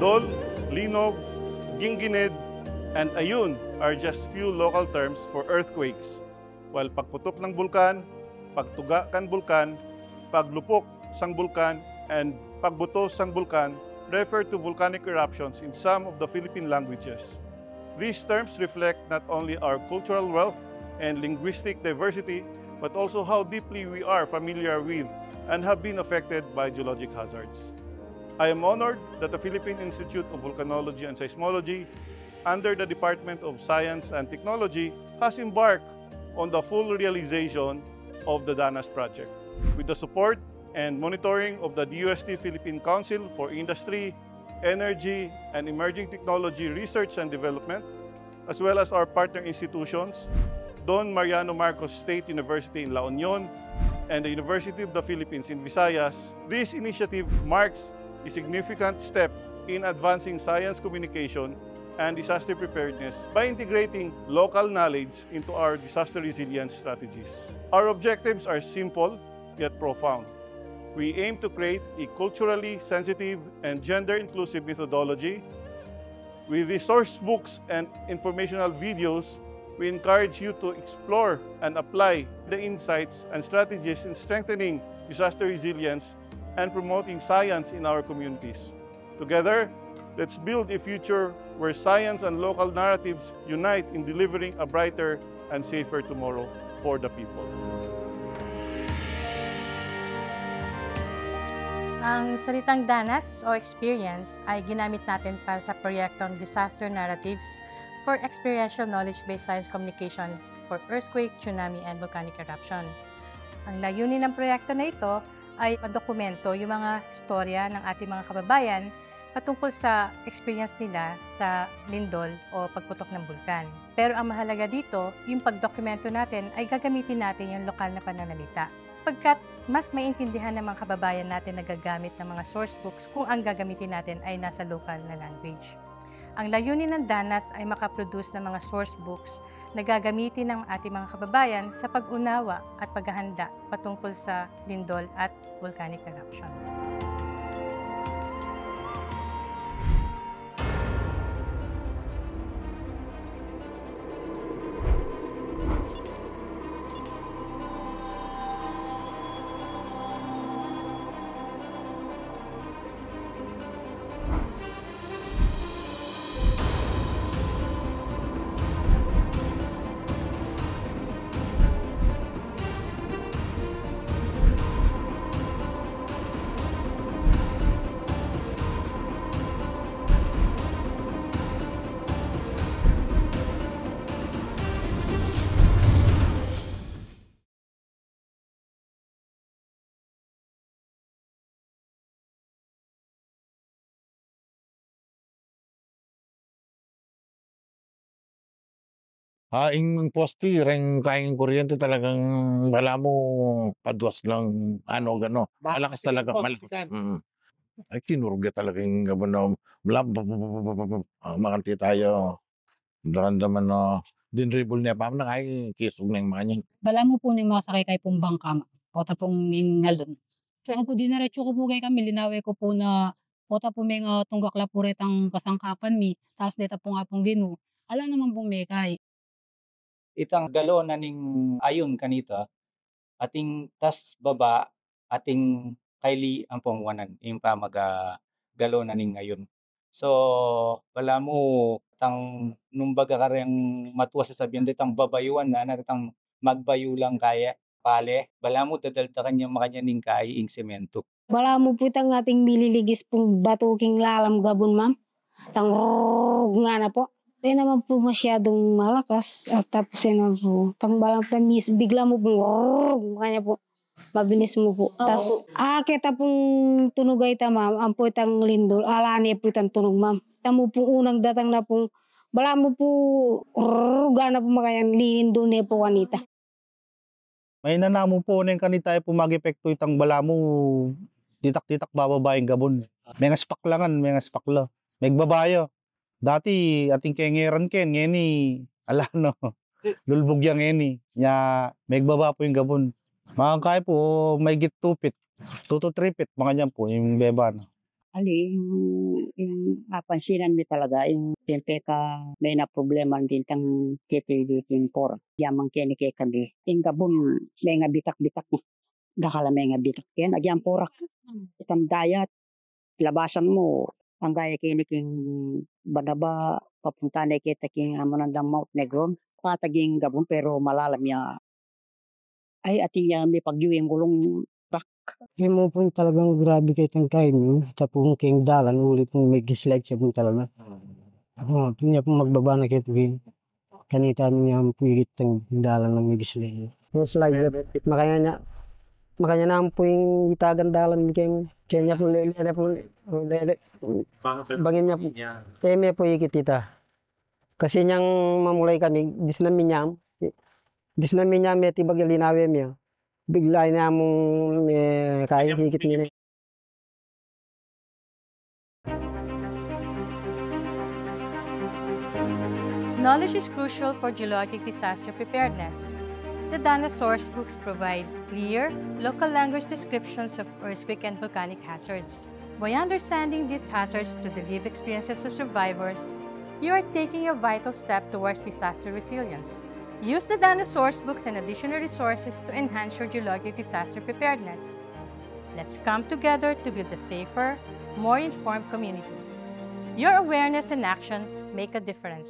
Dol, Linog, Ginginid, and Ayun are just few local terms for earthquakes, while pagputok ng bulkan, pagtuga kan bulkan, paglupok sang bulkan, and pagbuto sang bulkan refer to volcanic eruptions in some of the Philippine languages. These terms reflect not only our cultural wealth and linguistic diversity, but also how deeply we are familiar with and have been affected by geologic hazards. I am honored that the Philippine Institute of Volcanology and Seismology, under the Department of Science and Technology, has embarked on the full realization of the DANAS project. With the support and monitoring of the DUST Philippine Council for Industry, Energy, and Emerging Technology Research and Development, as well as our partner institutions, Don Mariano Marcos State University in La Union and the University of the Philippines in Visayas, this initiative marks a significant step in advancing science communication and disaster preparedness by integrating local knowledge into our disaster resilience strategies. Our objectives are simple yet profound. We aim to create a culturally sensitive and gender-inclusive methodology. With the source books and informational videos, we encourage you to explore and apply the insights and strategies in strengthening disaster resilience and promoting science in our communities. Together, let's build a future where science and local narratives unite in delivering a brighter and safer tomorrow for the people. Ang salitang danas o experience ay ginamit natin para sa proyektong Disaster Narratives for Experiential Knowledge-Based Science Communication for Earthquake, Tsunami, and Volcanic Eruption. Ang layunin ng proyekto na ito ay madokumento yung mga istorya ng ating mga kababayan patungkol sa experience nila sa lindol o pagputok ng bulkan. Pero ang mahalaga dito, yung pagdokumento natin ay gagamitin natin yung lokal na pananalita. Pagkat mas maintindihan ng mga kababayan natin na gagamit ng mga source books kung ang gagamitin natin ay nasa local na language. Ang layunin ng DANAS ay makaproduce ng mga source books na gagamitin ng ating mga kababayan sa pag-unawa at paghahanda patungkol sa lindol at volcanic eruption. Ing poste reng kaing kuryente talagang wala mo padwas lang ano gano. Malakas talaga, malakas. Ay kinurga talaga yung gabon na makanti tayo. Daramdaman na dinribol niya pa na kay kisog na yung mga niyan. Bala mo po ning mga sakay kay pong bangka pota pong ning ngalon. So po dinaretso ko po kay kami linawe ko po na pota po may nga tunggak la puret ang kasangkapan mi tapos deta po nga pong ginu. Ala naman pong may kay. Itang galo na ning ayon kanita ating tas baba ating kaili ang pongwanan yung pamaga galo na ning ayon. So wala mo tang numbaga kareng matuwa sa sabihan ditang babayuan na natang magbayo lang kaya pale bala mo dadaldakan yung makanya ning kai ing semento. Bala mo po itang ating mililigis pong batuking lalam gabon ma'am. Tang nga na po. Di naman po masyadong malakas at tapos yan po. Tang balang tamis, bigla mo pong kanya po. Mabilis mo po. Tas kita pong tunugay ta ma'am, ang po itang lindol, alani po itang tunog ma'am. Tamo pong unang datang na pong, bala mo po, gana po makayan lindol niya po kanita. May nanamo po na yung kanita po mag-epekto itang bala mo, titak-titak bababaeng gabon. May nga spaklangan, may nga spakla. May babayo. Dati ating kengeran ken ngeni ala no lulbog yang ngeni nya megbaba po yung gabon. Mga kaya po may git 2 feet 2 to 3 feet mga niyan po yung beba no. Ali, yung napansinan mi talaga, yung siyempre ka may na problema din tang kipilitin por. Yamang kini kay kami. Yung gabon, may nga bitak-bitak. Dakala may nga bitak. Yan, agyan porak. Itang dayat, labasan mo. Ang gaya kini king banaba, papunta na kita king amanandang Mount Negron. Pataging gabon pero malalam niya. Ay, ati niya may pagyuwing gulong bak. Yung mo po talagang grabe kayo tang kain nyo. Tapos kayong dalan, ulit mong may dislike siya po talaga. Oo, pinya po magbaba na kayo tuwing. Kanita niya po higit ang dalan ng may dislike. Yung slide, makanya na po yung itagan dalan kayong kanya po lele po lele. Bangin niya po. Kaya may po higit ita. Kasi niyang mamulay kami, dis namin niya may tibag linawi niya. Bigla na mong kaya higit nila. Knowledge is crucial for geologic disaster preparedness. The dinosaurs books provide clear, local language descriptions of earthquake and volcanic hazards. By understanding these hazards through the lived experiences of survivors, you are taking a vital step towards disaster resilience. Use the dinosaurs books and additional resources to enhance your geologic disaster preparedness. Let's come together to build a safer, more informed community. Your awareness and action make a difference.